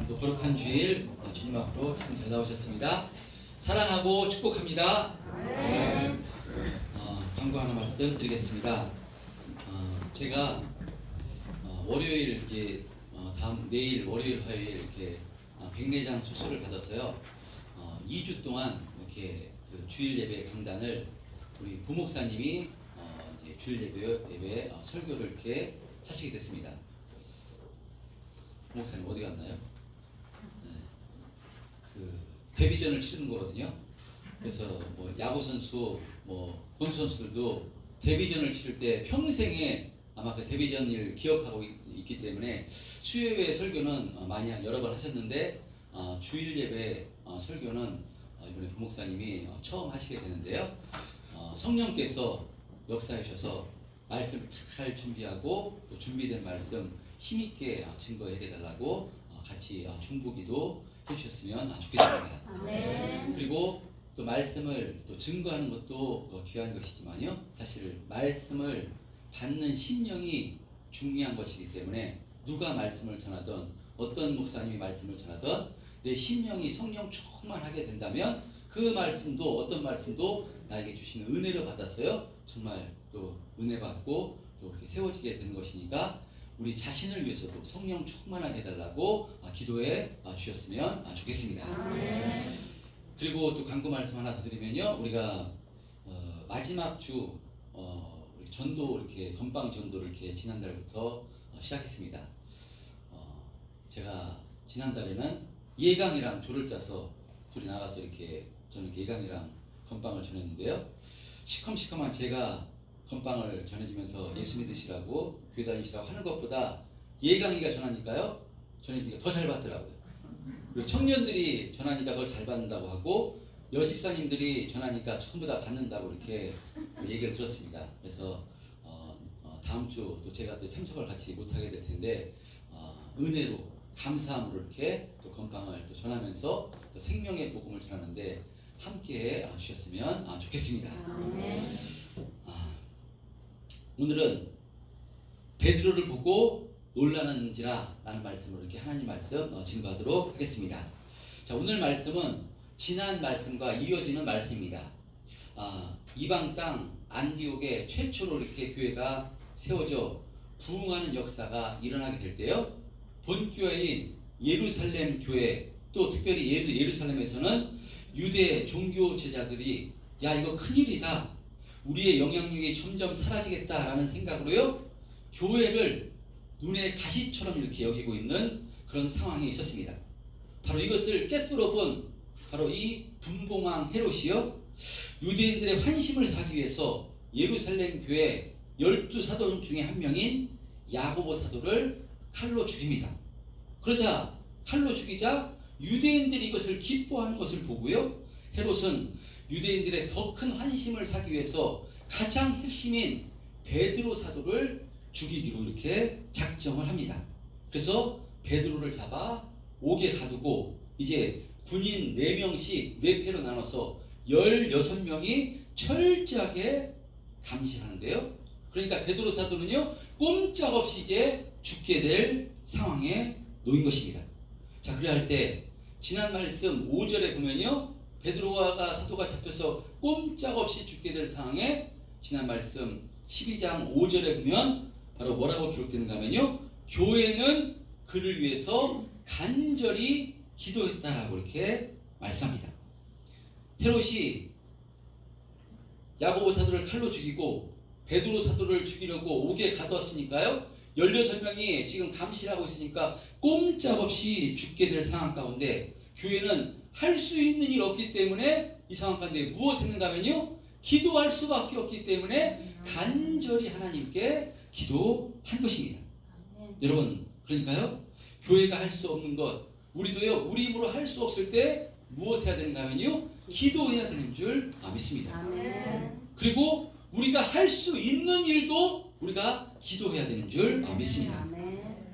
오늘도 거룩한 주일 주님 앞으로 참 잘 나오셨습니다. 사랑하고 축복합니다. 네. 광고 하나 말씀드리겠습니다. 제가 월요일 이제 내일 월요일 화요일 이렇게 백내장 수술을 받아서요. 2주 동안 이렇게 그 주일 예배 강단을 우리 부목사님이 이제 주일 예배 설교를 이렇게 하시게 됐습니다. 부목사님 어디 갔나요? 네. 그 데뷔전을 치르는 거거든요. 그래서 뭐 야구 선수, 뭐 권수 선수들도 데뷔전을 치를 때 평생에 아마 그 데뷔전을 기억하고 있기 때문에 수요예배 설교는 많이 여러 번 하셨는데 주일 예배 설교는 이번에 부목사님이 처음 하시게 되는데요. 성령께서 역사해 주셔서 말씀을 잘 준비하고 또 준비된 말씀 힘있게 증거해 달라고 같이 중보기도 해주셨으면 좋겠습니다. 네. 그리고 또 말씀을 또 증거하는 것도 귀한 것이지만요, 사실 말씀을 받는 심령이 중요한 것이기 때문에 누가 말씀을 전하든 어떤 목사님이 말씀을 전하든 내 심령이 성령 충만하게 된다면 그 말씀도 어떤 말씀도 나에게 주시는 은혜를 받아서요 정말 또 은혜 받고 또 그렇게 세워지게 되는 것이니까 우리 자신을 위해서도 성령 충만하게 해달라고 기도해 주셨으면 좋겠습니다. 네. 그리고 또 광고 말씀 하나 더 드리면요, 우리가 마지막 주 우리 전도 이렇게 건빵 전도를 이렇게 지난달부터 시작했습니다. 제가 지난달에는 예강이랑 조를 짜서 둘이 나가서 이렇게 저는 예강이랑 건빵을 전했는데요. 시컴시컴한 제가 건빵을 전해주면서 예수 믿으시라고 교회 다니시라고 하는 것보다 예강이가 전하니까요, 전해주니까 더 잘 받더라고요. 그리고 청년들이 전하니까 더 잘 받는다고 하고 여집사님들이 전하니까 전부 다 받는다고 이렇게 얘기를 들었습니다. 그래서 다음 주 또 제가 또 참석을 같이 못하게 될 텐데 은혜로 감사함으로 이렇게 또 건강을 또 전하면서 또 생명의 복음을 전하는데 함께 주셨으면 좋겠습니다. 오늘은 베드로를 보고 놀라는지라 라는 말씀으로 이렇게 하나님 말씀 증거하도록 하겠습니다. 자, 오늘 말씀은 지난 말씀과 이어지는 말씀입니다. 이방 땅 안디옥에 최초로 이렇게 교회가 세워져 부흥하는 역사가 일어나게 될 때요, 본교회인 예루살렘 교회, 또 특별히 예루살렘에서는 유대 종교 제자들이 야, 이거 큰일이다, 우리의 영향력이 점점 사라지겠다라는 생각으로요 교회를 눈에 가시처럼 이렇게 여기고 있는 그런 상황이 있었습니다. 바로 이것을 꿰뚫어 본 바로 이 분봉왕 헤롯이요, 유대인들의 환심을 사기 위해서 예루살렘 교회 12사도 중에 한 명인 야고보 사도를 칼로 죽입니다. 그러자 칼로 죽이자 유대인들이 이것을 기뻐하는 것을 보고요, 헤롯은 유대인들의 더 큰 환심을 사기 위해서 가장 핵심인 베드로 사도를 죽이기로 이렇게 작정을 합니다. 그래서 베드로를 잡아 옥에 가두고 이제 군인 4명씩 4패로 나눠서 16명이 철저하게 감시하는데요. 그러니까 베드로 사도는요 꼼짝없이 이제 죽게 될 상황에 놓인 것입니다. 자, 그래야 할 때 지난 말씀 5절에 보면요, 베드로가 사도가 잡혀서 꼼짝없이 죽게 될 상황에 지난 말씀 12장 5절에 보면 바로 뭐라고 기록되는가 하면요, 교회는 그를 위해서 간절히 기도했다라고 이렇게 말씀합니다. 헤롯이 야고보 사도를 칼로 죽이고 베드로 사도를 죽이려고 옥에 가두었으니까요, 16명이 지금 감시를 하고 있으니까 꼼짝없이 죽게 될 상황 가운데 교회는 할 수 있는 일 없기 때문에 이 상황 가운데 무엇 했는가 하면요, 기도할 수밖에 없기 때문에 간절히 하나님께 기도한 것입니다. 여러분, 그러니까요 교회가 할 수 없는 것, 우리도요 우리 힘으로 할 수 없을 때 무엇 해야 되는가 하면요, 기도해야 되는 줄 믿습니다. 그리고 우리가 할 수 있는 일도 우리가 기도해야 되는 줄 믿습니다.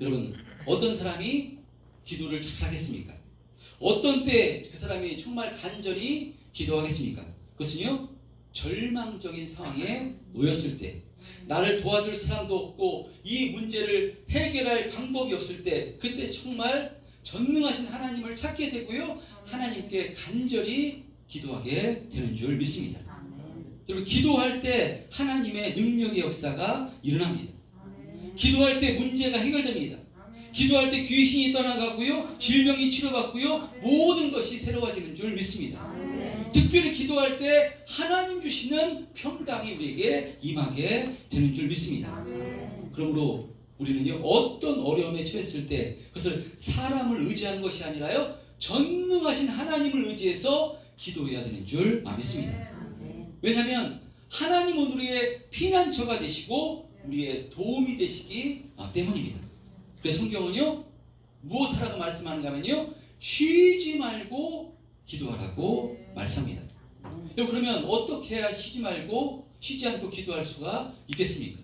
여러분, 어떤 사람이 기도를 잘 하겠습니까? 어떤 때 그 사람이 정말 간절히 기도하겠습니까? 그것은요, 절망적인 상황에 놓였을 때, 나를 도와줄 사람도 없고 이 문제를 해결할 방법이 없을 때, 그때 정말 전능하신 하나님을 찾게 되고요. 하나님께 간절히 기도하게 되는 줄 믿습니다. 여러분, 기도할 때 하나님의 능력의 역사가 일어납니다. 기도할 때 문제가 해결됩니다. 기도할 때 귀신이 떠나가고요. 질병이 치료받고요. 모든 것이 새로워지는 줄 믿습니다. 특별히 기도할 때 하나님 주시는 평강이 우리에게 임하게 되는 줄 믿습니다. 그러므로 우리는요, 어떤 어려움에 처했을 때 그것을 사람을 의지하는 것이 아니라요, 전능하신 하나님을 의지해서 기도해야 되는 줄 믿습니다. 왜냐하면 하나님은 우리의 피난처가 되시고 우리의 도움이 되시기 때문입니다. 그래서 성경은요, 무엇하라고 말씀하는가 하면요, 쉬지 말고 기도하라고 말씀합니다. 그러면 어떻게 해야 쉬지 말고 쉬지 않고 기도할 수가 있겠습니까?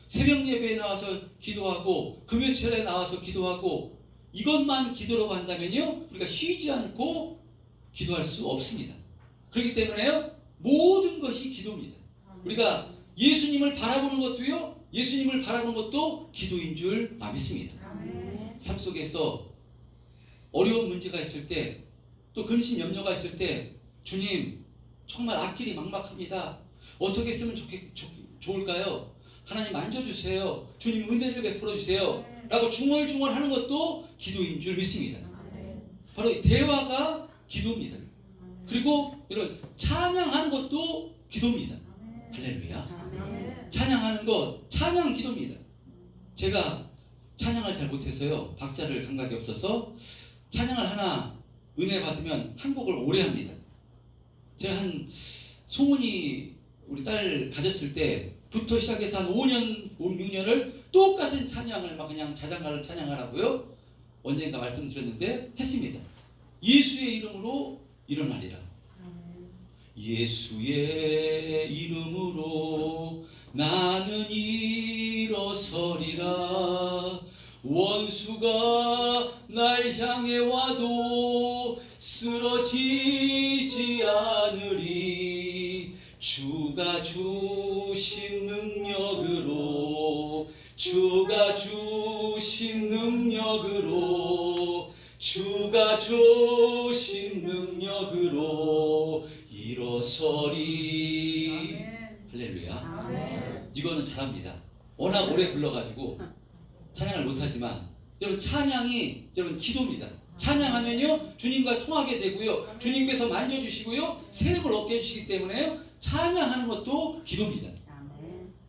새벽 예배에 나와서 기도하고 금요일에 나와서 기도하고 이것만 기도라고 한다면요, 우리가 쉬지 않고 기도할 수 없습니다. 그렇기 때문에요, 모든 것이 기도입니다. 우리가 예수님을 바라보는 것도요, 예수님을 바라보는 것도 기도인 줄 믿습니다. 삶 속에서 어려운 문제가 있을 때, 또 근심 염려가 있을 때, 주님 정말 앞길이 막막합니다. 어떻게 했으면 좋을까요? 하나님 만져주세요. 주님 은혜를 베풀어 주세요. 라고 중얼중얼하는 것도 기도인 줄 믿습니다. 바로 대화가 기도입니다. 그리고 이런 찬양하는 것도 기도입니다. 할렐루야. 찬양하는 것, 찬양 기도입니다. 제가 찬양을 잘 못해서요, 박자를 감각이 없어서 찬양을 하나 은혜 받으면 한 곡을 오래 합니다. 제가 한 송은이 우리 딸 가졌을 때부터 시작해서 한 5년, 6년을 똑같은 찬양을 막 그냥 자장가를 찬양하라고요, 언젠가 말씀드렸는데 했습니다. 예수의 이름으로 일어나리라. 예수의 이름으로 나는 일어서리라. 원수가 날 향해 와도 쓰러지지 않으리. 주가 주신 능력으로, 주가 주신 능력으로, 주가 주신 능력으로 일어서리. 아멘. 할렐루야. 아멘. 이거는 잘합니다. 워낙 오래 불러가지고 찬양을 못하지만, 여러분 찬양이 여러분 기도입니다. 찬양하면요, 주님과 통하게 되고요, 주님께서 만져주시고요, 새롭을 얻게 해주시기 때문에요, 찬양하는 것도 기도입니다.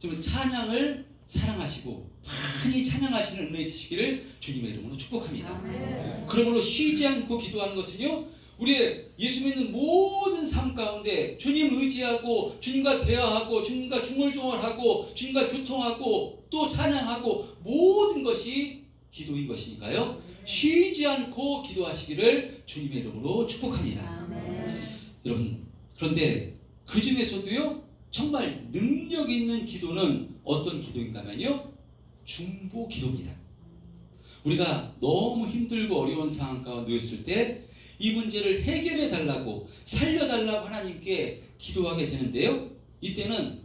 여러분 찬양을 사랑하시고 많이 찬양하시는 은혜 있으시기를 주님의 이름으로 축복합니다. 그러므로 쉬지 않고 기도하는 것은요, 우리의 예수 믿는 모든 삶 가운데 주님 의지하고 주님과 대화하고 주님과 중얼중얼하고 주님과 교통하고 또 찬양하고 모든 것이 기도인 것이니까요, 쉬지 않고 기도하시기를 주님의 이름으로 축복합니다. 여러분, 그런데 그 중에서도요, 정말 능력 있는 기도는 어떤 기도인가 하면요, 중보 기도입니다. 우리가 너무 힘들고 어려운 상황 가운데 있을 때 이 문제를 해결해 달라고, 살려달라고 하나님께 기도하게 되는데요, 이때는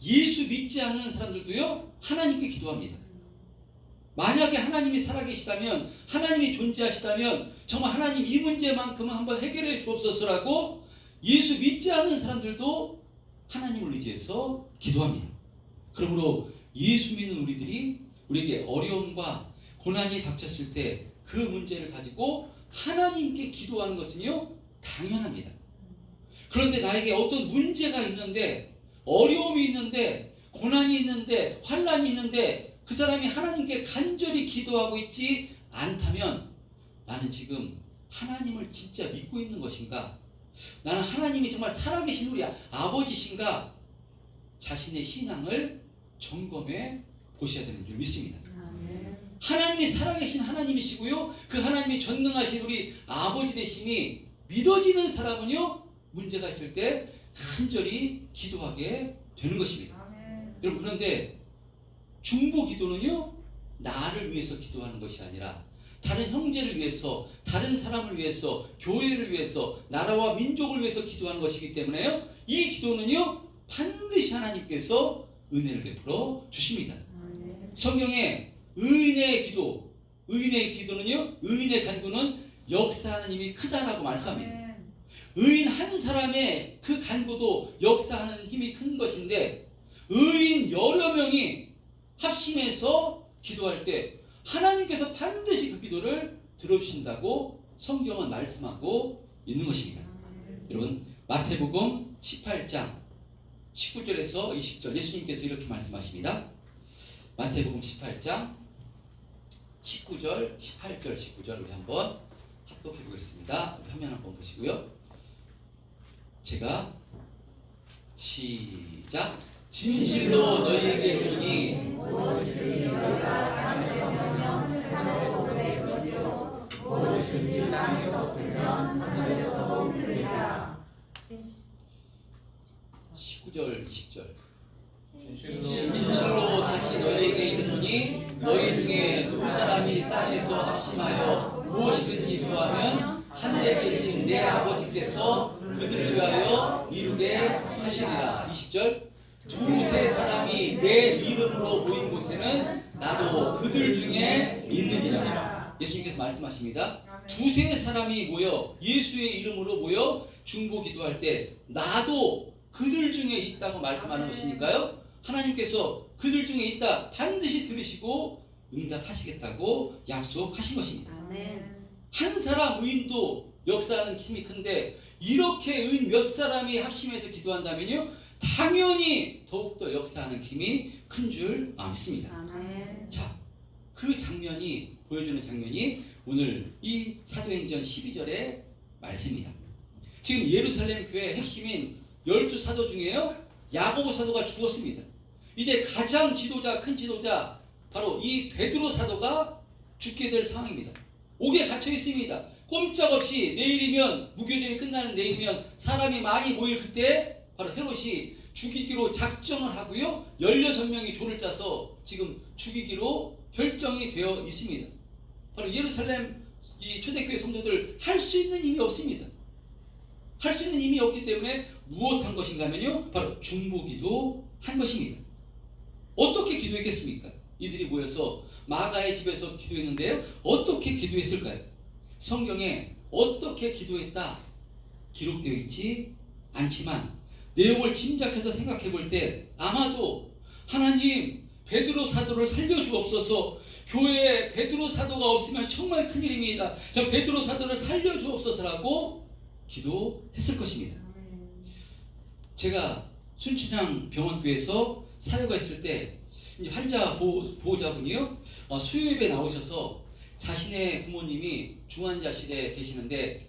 예수 믿지 않는 사람들도요, 하나님께 기도합니다. 만약에 하나님이 살아계시다면, 하나님이 존재하시다면 정말 하나님 이 문제만큼은 한번 해결해 주옵소서라고 예수 믿지 않는 사람들도 하나님을 의지해서 기도합니다. 그러므로 예수 믿는 우리들이 우리에게 어려움과 고난이 닥쳤을 때 그 문제를 가지고 하나님께 기도하는 것은요, 당연합니다. 그런데 나에게 어떤 문제가 있는데, 어려움이 있는데, 고난이 있는데, 환난이 있는데 그 사람이 하나님께 간절히 기도하고 있지 않다면, 나는 지금 하나님을 진짜 믿고 있는 것인가? 나는 하나님이 정말 살아계신 우리 아버지신가? 자신의 신앙을 점검해 보셔야 되는 줄 믿습니다. 하나님이 살아계신 하나님이시고요, 그 하나님이 전능하신 우리 아버지 되심이 믿어지는 사람은요, 문제가 있을 때 간절히 기도하게 되는 것입니다. 여러분, 그런데 중보 기도는요, 나를 위해서 기도하는 것이 아니라 다른 형제를 위해서, 다른 사람을 위해서, 교회를 위해서, 나라와 민족을 위해서 기도하는 것이기 때문에요, 이 기도는요, 반드시 하나님께서 은혜를 베풀어 주십니다. 성경에 은혜의 기도, 의인의 기도는요, 의인의 간구는 역사하는 힘이 크다라고 말씀합니다. 아멘. 의인 한 사람의 그 간구도 역사하는 힘이 큰 것인데, 의인 여러 명이 합심해서 기도할 때 하나님께서 반드시 그 기도를 들어주신다고 성경은 말씀하고 있는 것입니다. 여러분, 마태복음 18장 19절에서 20절 예수님께서 이렇게 말씀하십니다. 마태복음 18장 19절, 18절, 19절 우리 한번 합독해 보겠습니다. 우리 화면 한번 보시고요. 제가 시작. 진실로 너희에게 이르노니 무엇이든지 땅에서 풀면 하늘에서도 풀리라. 19절, 20절. 진실로 다시 너희에게 이르노니 너희 중에 두 사람이 땅에서 합심하여 무엇이든지 구하면 하늘에 계신 내 아버지께서 그들을 위하여 이루게 하시리라. 20절. 두세 사람이 내 이름으로 모인 곳에는 나도 그들 중에 있느니라. 예수님께서 말씀하십니다. 두세 사람이 모여 예수의 이름으로 모여 중보 기도할 때 나도 그들 중에 있다고 말씀하는 것이니까요, 하나님께서 그들 중에 있다 반드시 들으시고 응답하시겠다고 약속하신 것입니다. 아멘. 한 사람 의인도 역사하는 힘이 큰데 이렇게 의인 몇 사람이 합심해서 기도한다면요, 당연히 더욱더 역사하는 힘이 큰 줄 믿습니다. 아멘. 자, 그 장면이 보여주는 장면이 오늘 이 사도행전 12절의 말씀입니다. 지금 예루살렘 교회의 핵심인 12사도 중에요, 야고보 사도가 죽었습니다. 이제 가장 지도자, 큰 지도자 바로 이 베드로 사도가 죽게 될 상황입니다. 옥에 갇혀 있습니다. 꼼짝없이 내일이면, 무교전이 끝나는 내일이면 사람이 많이 모일 그때 바로 헤롯이 죽이기로 작정을 하고요, 16명이 조를 짜서 지금 죽이기로 결정이 되어 있습니다. 바로 예루살렘 이 초대교회 성도들 할 수 있는 힘이 없습니다. 할 수 있는 힘이 없기 때문에 무엇한 것인가 하면요, 바로 중보기도 한 것입니다. 어떻게 기도했겠습니까? 이들이 모여서 마가의 집에서 기도했는데요, 어떻게 기도했을까요? 성경에 어떻게 기도했다 기록되어 있지 않지만 내용을 짐작해서 생각해 볼 때 아마도 하나님 베드로 사도를 살려주옵소서, 교회에 베드로 사도가 없으면 정말 큰일입니다, 저 베드로 사도를 살려주옵소서라고 기도했을 것입니다. 제가 순천향 병원교회에서 사회가 있을 때 환자 보호자분이요, 수요예배 나오셔서 자신의 부모님이 중환자실에 계시는데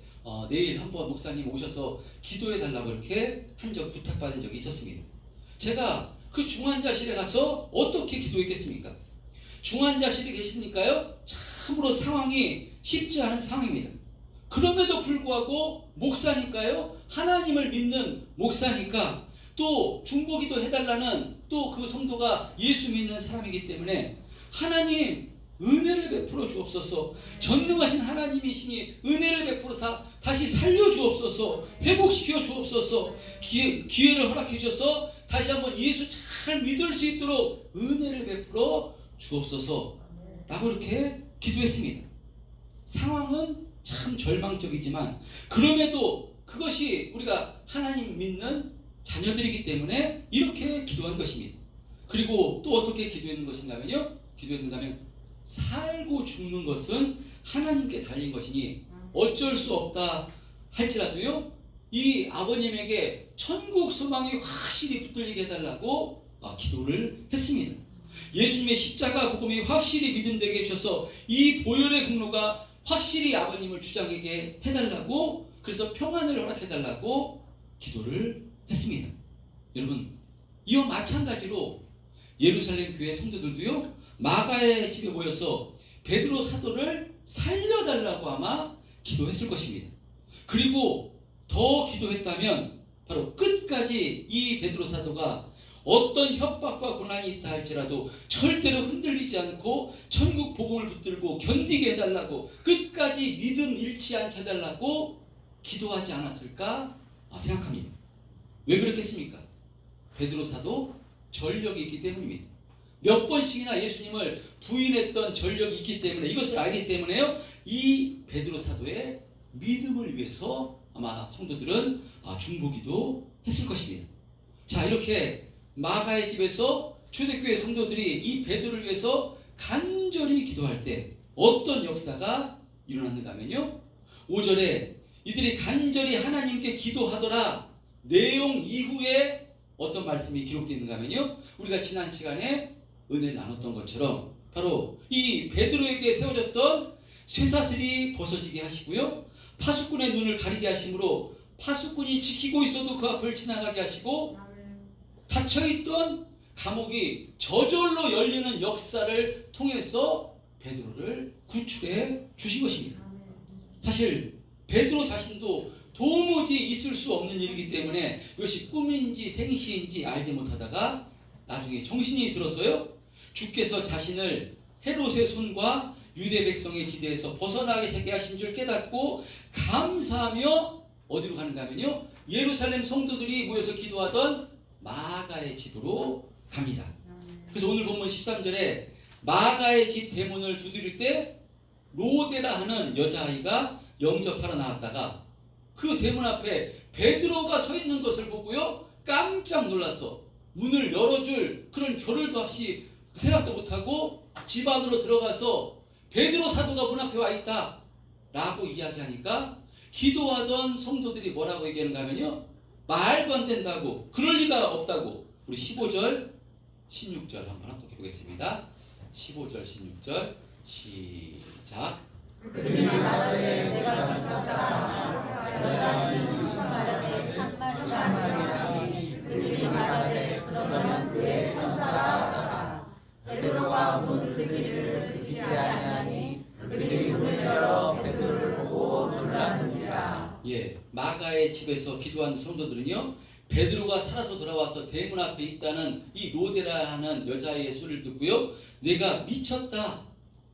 내일 한번 목사님 오셔서 기도해 달라고 이렇게 부탁받은 적이 있었습니다. 제가 그 중환자실에 가서 어떻게 기도했겠습니까? 중환자실에 계시니까요, 참으로 상황이 쉽지 않은 상황입니다. 그럼에도 불구하고 목사니까요, 하나님을 믿는 목사니까 또 중보기도 해달라는 또 그 성도가 예수 믿는 사람이기 때문에 하나님 은혜를 베풀어 주옵소서, 전능하신 하나님이시니 은혜를 베풀어서 다시 살려 주옵소서, 회복시켜 주옵소서, 기회를 허락해 주셔서 다시 한번 예수 잘 믿을 수 있도록 은혜를 베풀어 주옵소서 라고 이렇게 기도했습니다. 상황은 참 절망적이지만 그럼에도 그것이 우리가 하나님 믿는 자녀들이기 때문에 이렇게 기도한 것입니다. 그리고 또 어떻게 기도했는 것인가 하면요, 기도했는가면 살고 죽는 것은 하나님께 달린 것이니 어쩔 수 없다 할지라도요, 이 아버님에게 천국 소망이 확실히 붙들리게 해달라고 기도를 했습니다. 예수님의 십자가 복음이 확실히 믿음되게 해주셔서 이 보혈의 공로가 확실히 아버님을 주장하게 해달라고, 그래서 평안을 허락해달라고 기도를 했습니다. 여러분, 이와 마찬가지로 예루살렘 교회 성도들도요, 마가의 집에 모여서 베드로 사도를 살려달라고 아마 기도했을 것입니다. 그리고 더 기도했다면 바로 끝까지 이 베드로 사도가 어떤 협박과 고난이 있다 할지라도 절대로 흔들리지 않고 천국 복음을 붙들고 견디게 해달라고, 끝까지 믿음 잃지 않게 해달라고 기도하지 않았을까 생각합니다. 왜 그렇겠습니까? 베드로 사도 전력이 있기 때문입니다. 몇 번씩이나 예수님을 부인했던 전력이 있기 때문에 이것을 알기 때문에요. 이 베드로 사도의 믿음을 위해서 아마 성도들은 중보기도 했을 것입니다. 자, 이렇게 마가의 집에서 초대교회 성도들이 이 베드로를 위해서 간절히 기도할 때 어떤 역사가 일어났는가 하면요. 5절에 이들이 간절히 하나님께 기도하더라 내용 이후에 어떤 말씀이 기록되어 있는가 하면요. 우리가 지난 시간에 은혜를 나눴던 것처럼 바로 이 베드로에게 세워졌던 쇠사슬이 벗어지게 하시고요. 파수꾼의 눈을 가리게 하심으로 파수꾼이 지키고 있어도 그 앞을 지나가게 하시고 닫혀있던 감옥이 저절로 열리는 역사를 통해서 베드로를 구출해 주신 것입니다. 사실 베드로 자신도 도무지 있을 수 없는 일이기 때문에 이것이 꿈인지 생시인지 알지 못하다가 나중에 정신이 들어서요. 주께서 자신을 헤롯의 손과 유대 백성의 기대에서 벗어나게 되게 하신 줄 깨닫고 감사하며 어디로 가는가 하면요. 예루살렘 성도들이 모여서 기도하던 마가의 집으로 갑니다. 그래서 오늘 본문 13절에 마가의 집 대문을 두드릴 때 로데라 하는 여자아이가 영접하러 나왔다가 그 대문 앞에 베드로가 서 있는 것을 보고요. 깜짝 놀라서 문을 열어줄 그런 겨를도 없이 생각도 못하고 집 안으로 들어가서 베드로 사도가 문 앞에 와 있다 라고 이야기하니까 기도하던 성도들이 뭐라고 얘기하는가 하면요. 말도 안 된다고, 그럴 리가 없다고. 우리 15절 16절 한번 합독해 보겠습니다. 15절 16절 시작. 그들이 말하되 내가 미쳤다. 여자는 이스라엘의 참말이라니. 그들이 말하되 그러면 그의 천사라 하더라. 베드로가 문 두드리기를 듣지 아니하니 그들이 문을 열어 베드로를 보고 놀랐는지라. 예, 마가의 집에서 기도한 성도들은요. 베드로가 살아서 돌아와서 대문 앞에 있다는 이 로데라 하는 여자의 소리를 듣고요. 내가 미쳤다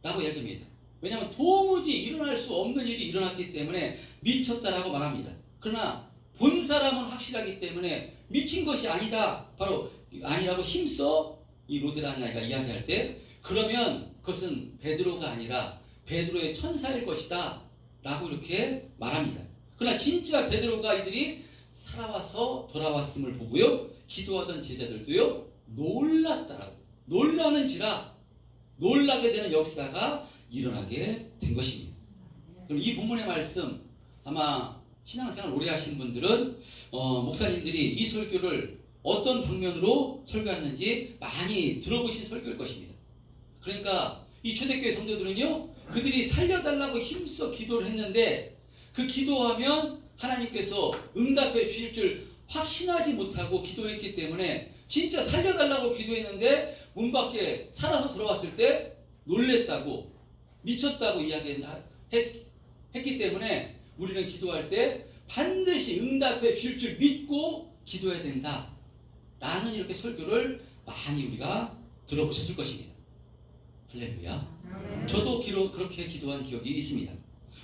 라고 이야기합니다. 왜냐하면 도무지 일어날 수 없는 일이 일어났기 때문에 미쳤다라고 말합니다. 그러나 본 사람은 확실하기 때문에 미친 것이 아니다, 바로 아니라고 힘써 이 로데라는 아이가 이야기할 때 그러면 그것은 베드로가 아니라 베드로의 천사일 것이다 라고 이렇게 말합니다. 그러나 진짜 베드로가 이들이 살아와서 돌아왔음을 보고요. 기도하던 제자들도요. 놀랐다라고, 놀라는지라 놀라게 되는 역사가 일어나게 된 것입니다. 그럼 이 본문의 말씀 아마 신앙생활 오래 하신 분들은 목사님들이 이 설교를 어떤 방면으로 설교했는지 많이 들어보신 설교일 것입니다. 그러니까 이 초대교회 성도들은요. 그들이 살려달라고 힘써 기도를 했는데 그 기도하면 하나님께서 응답해 주실 줄 확신하지 못하고 기도했기 때문에 진짜 살려달라고 기도했는데 문 밖에 살아서 들어왔을 때 놀랬다고 미쳤다고 이야기했기 때문에 우리는 기도할 때 반드시 응답해 주실 줄 믿고 기도해야 된다 라는 이렇게 설교를 많이 우리가 들어보셨을 것입니다. 할렐루야. 저도 그렇게 기도한 기억이 있습니다.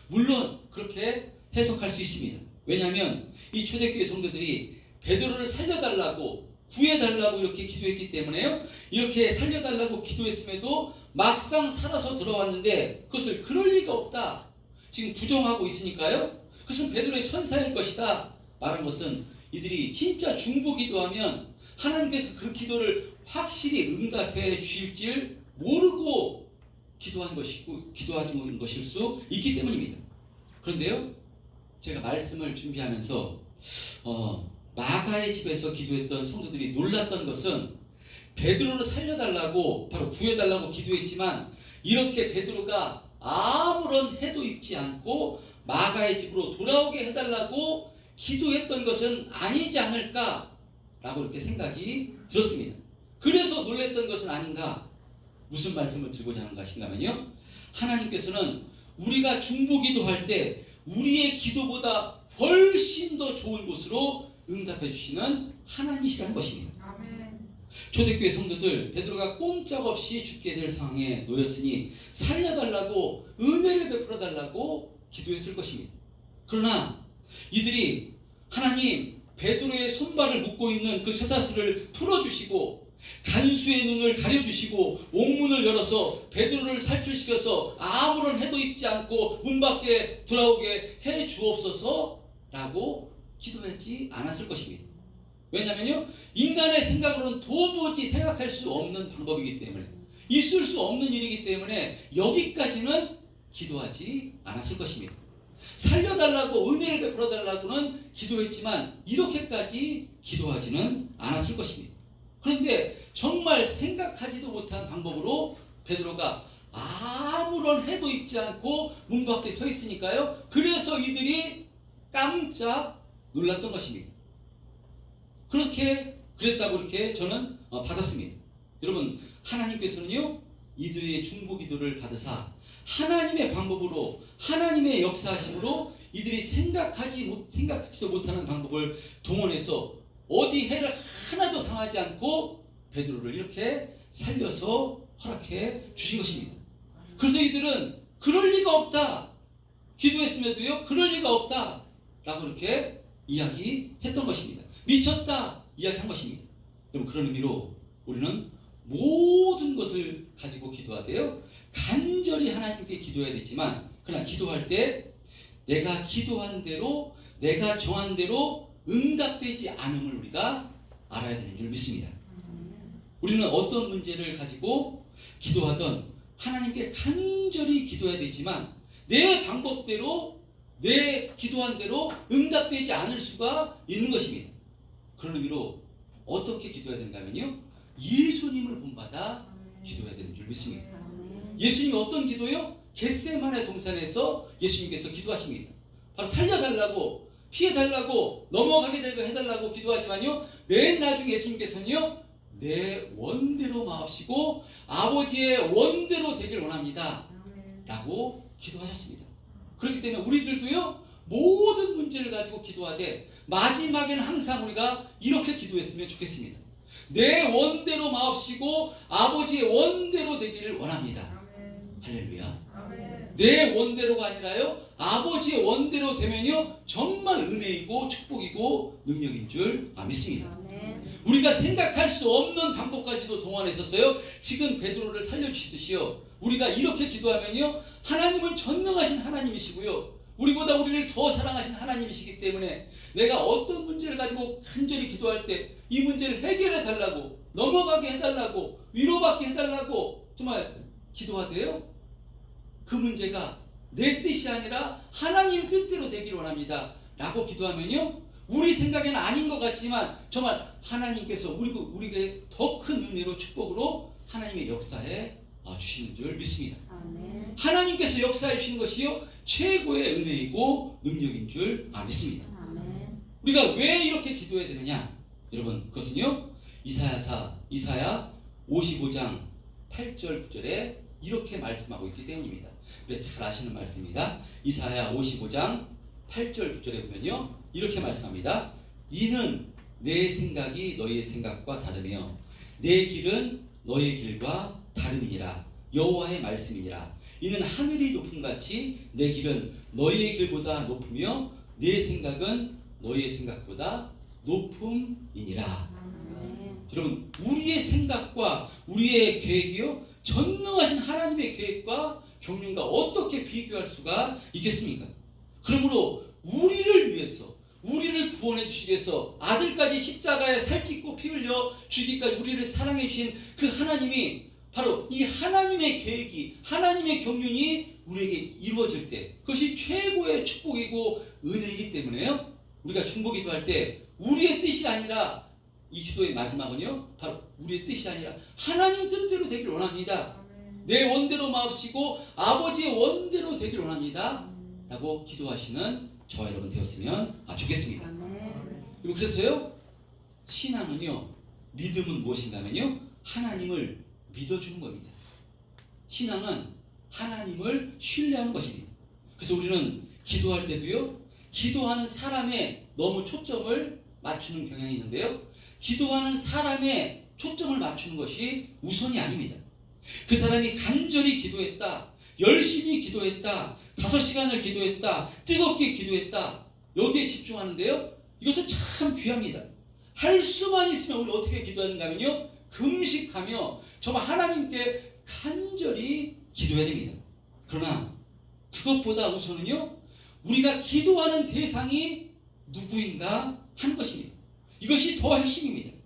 물론 그렇게 해석할 수 있습니다. 왜냐하면 이 초대교회 성도들이 베드로를 살려달라고 구해달라고 이렇게 기도했기 때문에요. 이렇게 살려달라고 기도했음에도 막상 살아서 들어왔는데 그것을 그럴 리가 없다. 지금 부정하고 있으니까요. 그것은 베드로의 천사일 것이다. 말한 것은 이들이 진짜 중보 기도하면 하나님께서 그 기도를 확실히 응답해 주실 줄 모르고 기도한 것이고 기도하신 것일 수 있기 때문입니다. 그런데요. 제가 말씀을 준비하면서 마가의 집에서 기도했던 성도들이 놀랐던 것은 베드로를 살려달라고 바로 구해달라고 기도했지만 이렇게 베드로가 아무런 해도 입지 않고 마가의 집으로 돌아오게 해달라고 기도했던 것은 아니지 않을까라고 이렇게 생각이 들었습니다. 그래서 놀랬던 것은 아닌가. 무슨 말씀을 드리고자 하는 것인가 하면요. 하나님께서는 우리가 중보기도할 때 우리의 기도보다 훨씬 더 좋은 곳으로 응답해 주시는 하나님이시라는 것입니다. 아멘. 초대교회 성도들 베드로가 꼼짝없이 죽게 될 상황에 놓였으니 살려달라고 은혜를 베풀어 달라고 기도했을 것입니다. 그러나 이들이 하나님 베드로의 손발을 묶고 있는 그 쇠사슬을 풀어주시고 간수의 눈을 가려주시고 옥문을 열어서 베드로를 살출시켜서 아무런 해도 있지 않고 문 밖에 돌아오게 해 주옵소서라고 기도하지 않았을 것입니다. 왜냐하면요, 인간의 생각으로는 도무지 생각할 수 없는 방법이기 때문에, 있을 수 없는 일이기 때문에 여기까지는 기도하지 않았을 것입니다. 살려달라고, 은혜를 베풀어 달라고는 기도했지만 이렇게까지 기도하지는 않았을 것입니다. 그런데 정말 생각하지도 못한 방법으로 베드로가 아무런 해도 있지 않고 문 밖에 서 있으니까요, 그래서 이들이 깜짝 놀랐던 것입니다. 그랬다고 이렇게 저는 받았습니다. 여러분, 하나님께서는요, 이들의 중보 기도를 받으사 하나님의 방법으로, 하나님의 역사하심으로 이들이 생각하지도 못하는 방법을 동원해서 어디 해를 하나도 당하지 않고 베드로를 이렇게 살려서 허락해 주신 것입니다. 그래서 이들은 그럴 리가 없다, 기도했음에도요 그럴 리가 없다 라고 이렇게 이야기했던 것입니다. 미쳤다 이야기한 것입니다. 여러분, 그런 의미로 우리는 모든 것을 가지고 기도하되요 간절히 하나님께 기도해야 되지만, 그러나 기도할 때 내가 기도한 대로, 내가 정한 대로 응답되지 않음을 우리가 알아야 되는 줄 믿습니다. 우리는 어떤 문제를 가지고 기도하던 하나님께 간절히 기도해야 되지만 내 방법대로, 내 기도한 대로 응답되지 않을 수가 있는 것입니다. 그런 의미로 어떻게 기도해야 되는가 하면요, 예수님을 본받아 기도해야 되는 줄 믿습니다. 예수님이 어떤 기도요? 겟세마네 동산에서 예수님께서 기도하십니다. 바로 살려달라고, 피해달라고, 넘어가게 되고 해달라고 기도하지만요, 맨 나중에 예수님께서는요, 내 원대로 마옵시고 아버지의 원대로 되길 원합니다 라고 기도하셨습니다. 그렇기 때문에 우리들도요, 모든 문제를 가지고 기도하되 마지막에는 항상 우리가 이렇게 기도했으면 좋겠습니다. 내 원대로 마옵시고 아버지의 원대로 되기를 원합니다. 할렐루야. 내 원대로가 아니라요, 아버지의 원대로 되면요 정말 은혜이고 축복이고 능력인 줄 믿습니다. 우리가 생각할 수 없는 방법까지도 동원했었어요. 지금 베드로를 살려주시듯이요, 우리가 이렇게 기도하면요, 하나님은 전능하신 하나님이시고요, 우리보다 우리를 더 사랑하신 하나님이시기 때문에 내가 어떤 문제를 가지고 간절히 기도할 때 이 문제를 해결해 달라고, 넘어가게 해달라고, 위로받게 해달라고 정말 기도하되요, 그 문제가 내 뜻이 아니라 하나님 뜻대로 되기를 원합니다 라고 기도하면요, 우리 생각에는 아닌 것 같지만 정말 하나님께서 우리에게 더 큰 은혜로, 축복으로 하나님의 역사에 주시는 줄 믿습니다. 아멘. 하나님께서 역사해 주시는 것이요 최고의 은혜이고 능력인 줄 믿습니다. 아멘. 우리가 왜 이렇게 기도해야 되느냐? 여러분, 그것은요, 이사야 55장 8절 9절에 이렇게 말씀하고 있기 때문입니다. 그래, 잘 아시는 말씀입니다. 이사야 55장 8절 9절에 보면요, 이렇게 말씀합니다. 이는 내 생각이 너희의 생각과 다르며 내 길은 너희의 길과 다름이니라. 여호와의 말씀이니라. 이는 하늘이 높음같이 내 길은 너희의 길보다 높으며 내 생각은 너희의 생각보다 높음이니라. 여러분, 우리의 생각과 우리의 계획이요 전능하신 하나님의 계획과 경륜과 어떻게 비교할 수가 있겠습니까? 그러므로 우리를 위해서, 우리를 구원해 주시기 위해서 아들까지 십자가에 살찢고 피 흘려 주기까지 우리를 사랑해 주신 그 하나님이, 바로 이 하나님의 계획이, 하나님의 경륜이 우리에게 이루어질 때 그것이 최고의 축복이고 은혜이기 때문에요, 우리가 중보기도할 때 우리의 뜻이 아니라, 이 기도의 마지막은요 바로 우리의 뜻이 아니라 하나님 뜻대로 되길 원합니다. 내 원대로 마옵시고 아버지의 원대로 되길 원합니다 라고 기도하시는 저와 여러분 되었으면 좋겠습니다. 그리고 그래서요, 신앙은요, 믿음은 무엇인가 하면요, 하나님을 믿어주는 겁니다. 신앙은 하나님을 신뢰하는 것입니다. 그래서 우리는 기도할 때도요, 기도하는 사람에 너무 초점을 맞추는 경향이 있는데요, 기도하는 사람에 초점을 맞추는 것이 우선이 아닙니다. 그 사람이 간절히 기도했다, 열심히 기도했다, 5시간을 기도했다, 뜨겁게 기도했다, 여기에 집중하는데요, 이것도 참 귀합니다. 할 수만 있으면 우리 어떻게 기도하는가 하면요, 금식하며 정말 하나님께 간절히 기도해야 됩니다. 그러나 그것보다 우선은요, 우리가 기도하는 대상이 누구인가 하는 것입니다. 이것이 더 핵심입니다.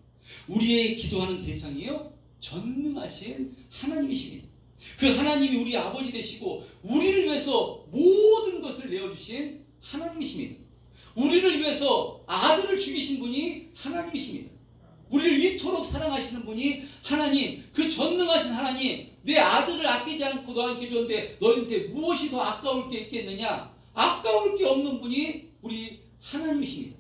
우리의 기도하는 대상이요, 전능하신 하나님이십니다. 그 하나님이 우리 아버지 되시고 우리를 위해서 모든 것을 내어주신 하나님이십니다. 우리를 위해서 아들을 죽이신 분이 하나님이십니다. 우리를 이토록 사랑하시는 분이 하나님, 그 전능하신 하나님, 내 아들을 아끼지 않고 너한테 줬는데 너한테 무엇이 더 아까울 게 있겠느냐? 아까울 게 없는 분이 우리 하나님이십니다.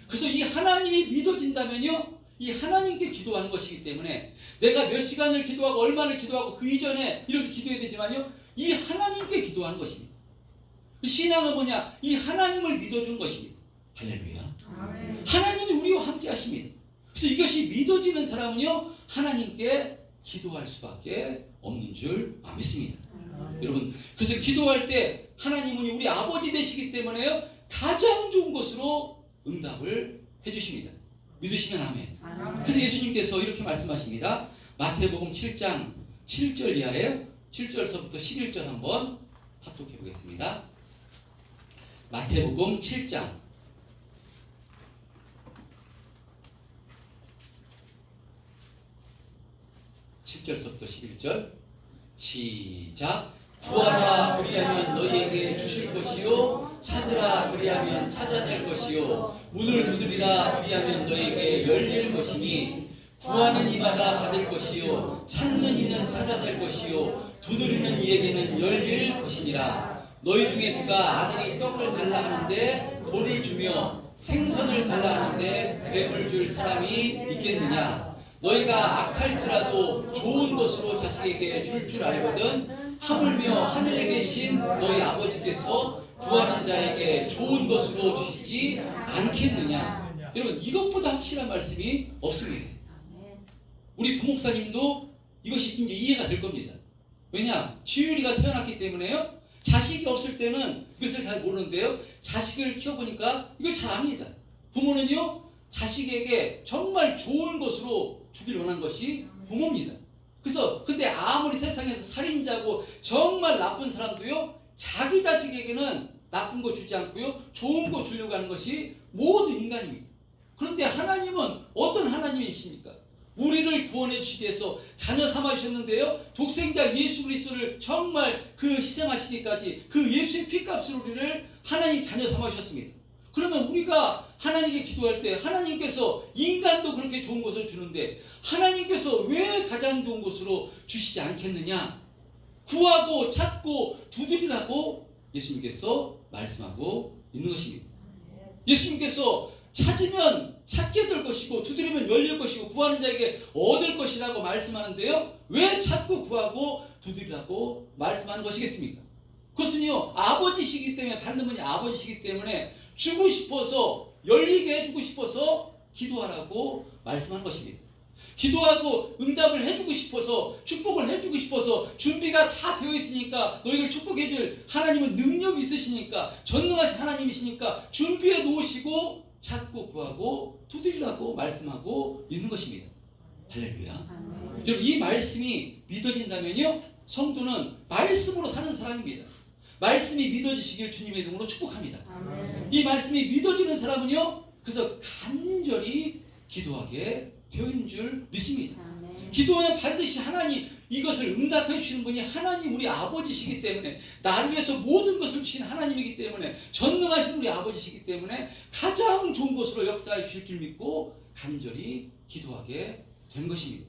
그래서 이 하나님이 믿어진다면요, 이 하나님께 기도하는 것이기 때문에 내가 몇 시간을 기도하고 얼마를 기도하고 그 이전에 이렇게 기도해야 되지만요, 이 하나님께 기도하는 것입니다. 신앙은 뭐냐? 이 하나님을 믿어주는 것입니다. 할렐루야. 아멘. 하나님이 우리와 함께 하십니다. 그래서 이것이 믿어지는 사람은요, 하나님께 기도할 수밖에 없는 줄 믿습니다. 여러분, 그래서 기도할 때 하나님은 우리 아버지 되시기 때문에요, 가장 좋은 것으로 응답을 해주십니다. 믿으시면 아멘. 그래서 예수님께서 이렇게 말씀하십니다. 마태복음 7장 7절 이하에 7절서부터 11절 한번 합독해 보겠습니다. 마태복음 7장 7절서부터 11절 시작. 구하라 그리하면 너희에게 주실 것이요, 찾으라 그리하면 찾아낼 것이요, 문을 두드리라 그리하면 너희에게 열릴 것이니, 구하는 이마다 받을 것이요, 찾는 이는 찾아낼 것이요, 두드리는 이에게는 열릴 것이니라. 너희 중에 누가 아들이 떡을 달라 하는데 돌을 주며 생선을 달라 하는데 뱀을 줄 사람이 있겠느냐? 너희가 악할지라도 좋은 것으로 자식에게 줄 알거든 하물며 하늘에 계신 너희 아버지께서 구하는 자에게 좋은 것으로 주시지 않겠느냐? 여러분, 이것보다 확실한 말씀이 없습니다. 우리 부목사님도 이것이 이제 이해가 될 겁니다. 왜냐? 지율이가 태어났기 때문에요, 자식이 없을 때는 그것을 잘 모르는데요, 자식을 키워보니까 이걸 잘 압니다. 부모는요, 자식에게 정말 좋은 것으로 주기를 원한 것이 부모입니다. 그래서 근데 아무리 세상에서 살인자고 정말 나쁜 사람도요, 자기 자식에게는 나쁜 거 주지 않고요, 좋은 거 주려고 하는 것이 모든 인간입니다. 그런데 하나님은 어떤 하나님이십니까? 우리를 구원해 주시기 위해서 자녀 삼아 주셨는데요, 독생자 예수 그리스도를 정말 그 희생하시기까지 그 예수의 피값으로 우리를 하나님 자녀 삼아 주셨습니다. 그러면 우리가 하나님께 기도할 때 하나님께서 인간도 그렇게 좋은 것을 주는데 하나님께서 왜 가장 좋은 것으로 주시지 않겠느냐? 구하고 찾고 두드리라고 예수님께서 말씀하고 있는 것입니다. 예수님께서 찾으면 찾게 될 것이고 두드리면 열릴 것이고 구하는 자에게 얻을 것이라고 말씀하는데요, 왜 찾고 구하고 두드리라고 말씀하는 것이겠습니까? 그것은요, 아버지시기 때문에, 받는 분이 아버지시기 때문에 주고 싶어서, 열리게 해주고 싶어서 기도하라고 말씀하는 것입니다. 기도하고 응답을 해주고 싶어서, 축복을 해주고 싶어서 준비가 다 되어 있으니까, 너희를 축복해 줄 하나님은 능력이 있으시니까, 전능하신 하나님이시니까 준비해 놓으시고 찾고 구하고 두드리라고 말씀하고 있는 것입니다. 할렐루야. 여러분, 이 말씀이 믿어진다면요, 성도는 말씀으로 사는 사람입니다. 말씀이 믿어지시길 주님의 이름으로 축복합니다. 아멘. 이 말씀이 믿어지는 사람은요, 그래서 간절히 기도하게 되어 있는 줄 믿습니다. 아멘. 기도는 반드시 하나님, 이것을 응답해 주시는 분이 하나님 우리 아버지시기 때문에, 나를 위해서 모든 것을 주신 하나님이기 때문에, 전능하신 우리 아버지시기 때문에 가장 좋은 것으로 역사해 주실 줄 믿고 간절히 기도하게 되는 것입니다.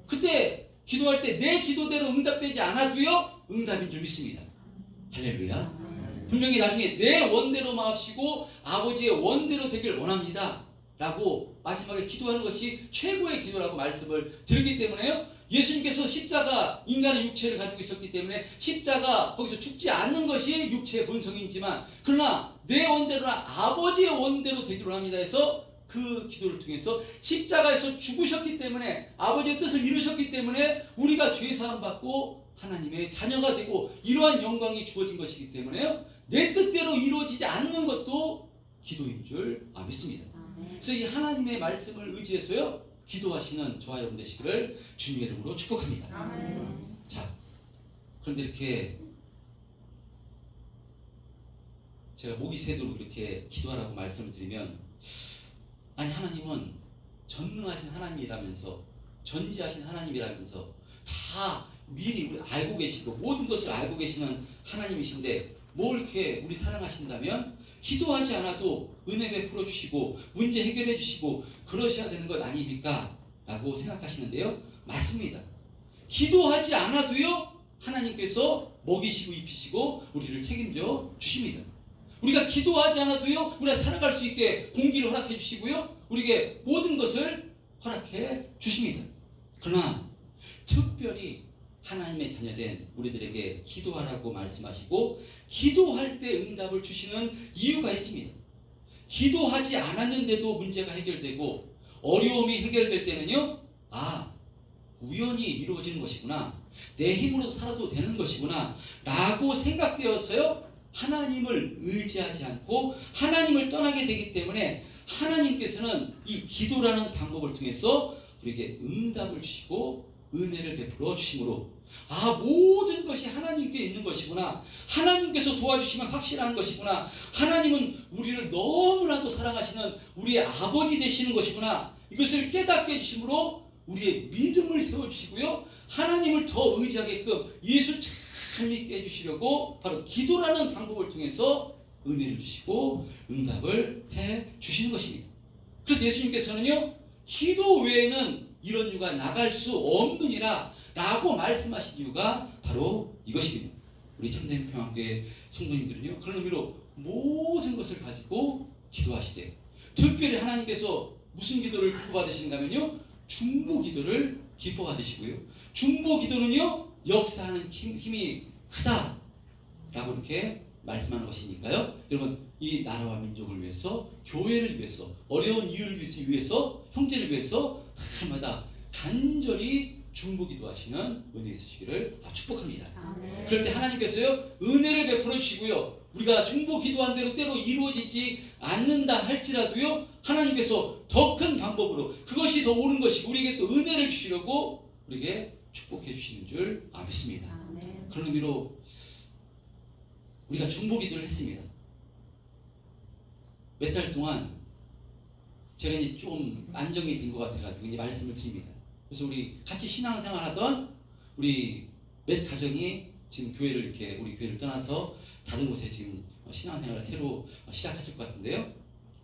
그때 기도할 때 내 기도대로 응답되지 않아도요, 응답인 줄 믿습니다. 할렐루야. 분명히 나중에 내 원대로 마옵시고 아버지의 원대로 되길 원합니다 라고 마지막에 기도하는 것이 최고의 기도라고 말씀을 드렸기 때문에요, 예수님께서 십자가, 인간의 육체를 가지고 있었기 때문에 십자가, 거기서 죽지 않는 것이 육체의 본성이지만, 그러나 내 원대로나 아버지의 원대로 되기를 원합니다 해서 그 기도를 통해서 십자가에서 죽으셨기 때문에, 아버지의 뜻을 이루셨기 때문에 우리가 죄사함 받고 하나님의 자녀가 되고 이러한 영광이 주어진 것이기 때문에요, 내 뜻대로 이루어지지 않는 것도 기도인 줄 믿습니다. 그래서 이 하나님의 말씀을 의지해서요, 기도하시는 저와 여러분 되시기를 주님의 이름으로 축복합니다. 아멘. 자, 그런데 이렇게 제가 목이 새도록 이렇게 기도하라고 말씀을 드리면, 아니 하나님은 전능하신 하나님이라면서, 전지하신 하나님이라면서 다 미리 우리 알고 계시고 모든 것을 알고 계시는 하나님이신데 뭘 이렇게 우리 사랑하신다면 기도하지 않아도 은혜 베풀어 주시고 문제 해결해 주시고 그러셔야 되는 것 아닙니까? 라고 생각하시는데요, 맞습니다. 기도하지 않아도요 하나님께서 먹이시고 입히시고 우리를 책임져 주십니다. 우리가 기도하지 않아도요 우리가 살아갈 수 있게 공기를 허락해 주시고요 우리에게 모든 것을 허락해 주십니다. 그러나 특별히 하나님의 자녀된 우리들에게 기도하라고 말씀하시고 기도할 때 응답을 주시는 이유가 있습니다. 기도하지 않았는데도 문제가 해결되고 어려움이 해결될 때는요, 아, 우연히 이루어지는 것이구나, 내 힘으로 살아도 되는 것이구나 라고 생각되어서요 하나님을 의지하지 않고 하나님을 떠나게 되기 때문에 하나님께서는 이 기도라는 방법을 통해서 우리에게 응답을 주시고 은혜를 베풀어 주심으로, 아, 모든 것이 하나님께 있는 것이구나, 하나님께서 도와주시면 확실한 것이구나, 하나님은 우리를 너무나도 사랑하시는 우리의 아버지 되시는 것이구나, 이것을 깨닫게 해주심으로 우리의 믿음을 세워주시고요 하나님을 더 의지하게끔 예수 잘 믿게 해주시려고 바로 기도라는 방법을 통해서 은혜를 주시고 응답을 해 주시는 것입니다. 그래서 예수님께서는요 기도 외에는 이런 유가 나갈 수 없느니라 라고 말씀하신 이유가 바로 이것입니다. 우리 참된 평화교회 성도님들은요 그런 의미로 모든 것을 가지고 기도하시되, 특별히 하나님께서 무슨 기도를 기뻐받으시는가면요 중보 기도를 기뻐받으시고요, 중보 기도는요 역사하는 힘이 크다 라고 이렇게 말씀하는 것이니까요, 여러분 이 나라와 민족을 위해서, 교회를 위해서, 어려운 이유를 위해서, 형제를 위해서 날마다 간절히 중보 기도하시는 은혜 있으시기를 축복합니다. 아멘. 그럴 때 하나님께서요 은혜를 베풀어 주시고요, 우리가 중보 기도한 대로 때로 이루어지지 않는다 할지라도요 하나님께서 더 큰 방법으로 그것이 더 옳은 것이고 우리에게 또 은혜를 주시려고 우리에게 축복해 주시는 줄 믿습니다. 아멘. 그런 의미로 우리가 중보 기도를 했습니다. 몇 달 동안 제가 이제 좀 안정이 된 것 같아가지고 이제 말씀을 드립니다. 그래서 우리 같이 신앙생활하던 우리 몇 가정이 지금 교회를 이렇게 우리 교회를 떠나서 다른 곳에 지금 신앙생활을 새로 시작하실 것 같은데요.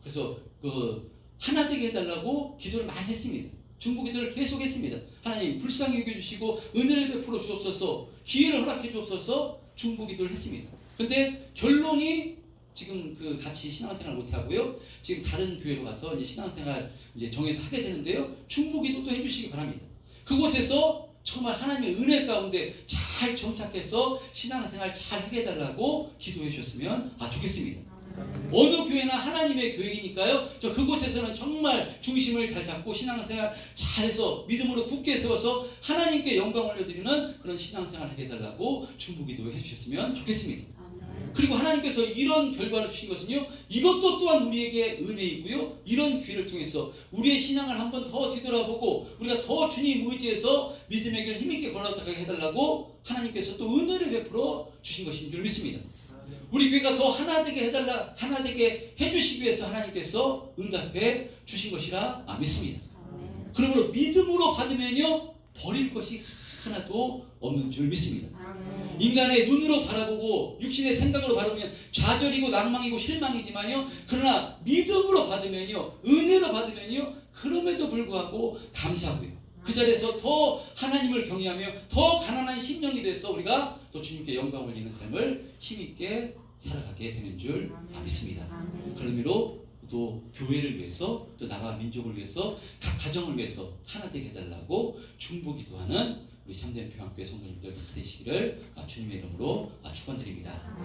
그래서 그 하나 되게 해달라고 기도를 많이 했습니다. 중보 기도를 계속 했습니다. 하나님 불쌍히 여겨주시고 은혜를 베풀어 주옵소서, 기회를 허락해 주옵소서 중보 기도를 했습니다. 근데 결론이 지금 그 같이 신앙생활 못 하고요. 지금 다른 교회로 가서 이제 신앙생활 이제 정해서 하게 되는데요. 중보 기도도 해주시기 바랍니다. 그곳에서 정말 하나님의 은혜 가운데 잘 정착해서 신앙생활 잘 하게 해달라고 기도해 주셨으면 좋겠습니다. 어느 교회나 하나님의 교회이니까요. 저 그곳에서는 정말 중심을 잘 잡고 신앙생활 잘해서 믿음으로 굳게 세워서 하나님께 영광 올려드리는 그런 신앙생활 하게 해달라고 중보 기도해 주셨으면 좋겠습니다. 그리고 하나님께서 이런 결과를 주신 것은요, 이것도 또한 우리에게 은혜이고요, 이런 기회를 통해서 우리의 신앙을 한번 더 뒤돌아보고 우리가 더 주님 의지해서 믿음의 길을 힘있게 걸어가게 해달라고 하나님께서 또 은혜를 베풀어 주신 것인 줄 믿습니다. 우리 교회가 더 하나 되게 해달라, 하나 되게 해주시기 위해서 하나님께서 응답해 주신 것이라 믿습니다. 그러므로 믿음으로 받으면요 버릴 것이 하나도 없는 줄 믿습니다. 인간의 눈으로 바라보고 육신의 생각으로 바라보면 좌절이고 낭망이고 실망이지만요, 그러나 믿음으로 받으면요, 은혜로 받으면요, 그럼에도 불구하고 감사하고요, 그 자리에서 더 하나님을 경외하며 더 가난한 심령이 돼서 우리가 또 주님께 영광 올리는 삶을 힘있게 살아가게 되는 줄 믿습니다. 그런 의미로 또 교회를 위해서, 또 나라와 민족을 위해서, 각 가정을 위해서 하나 되게 해달라고 중보 기도하는 우리 참된 평화교회 성도님들 다 되시기를 주님의 이름으로 축원드립니다.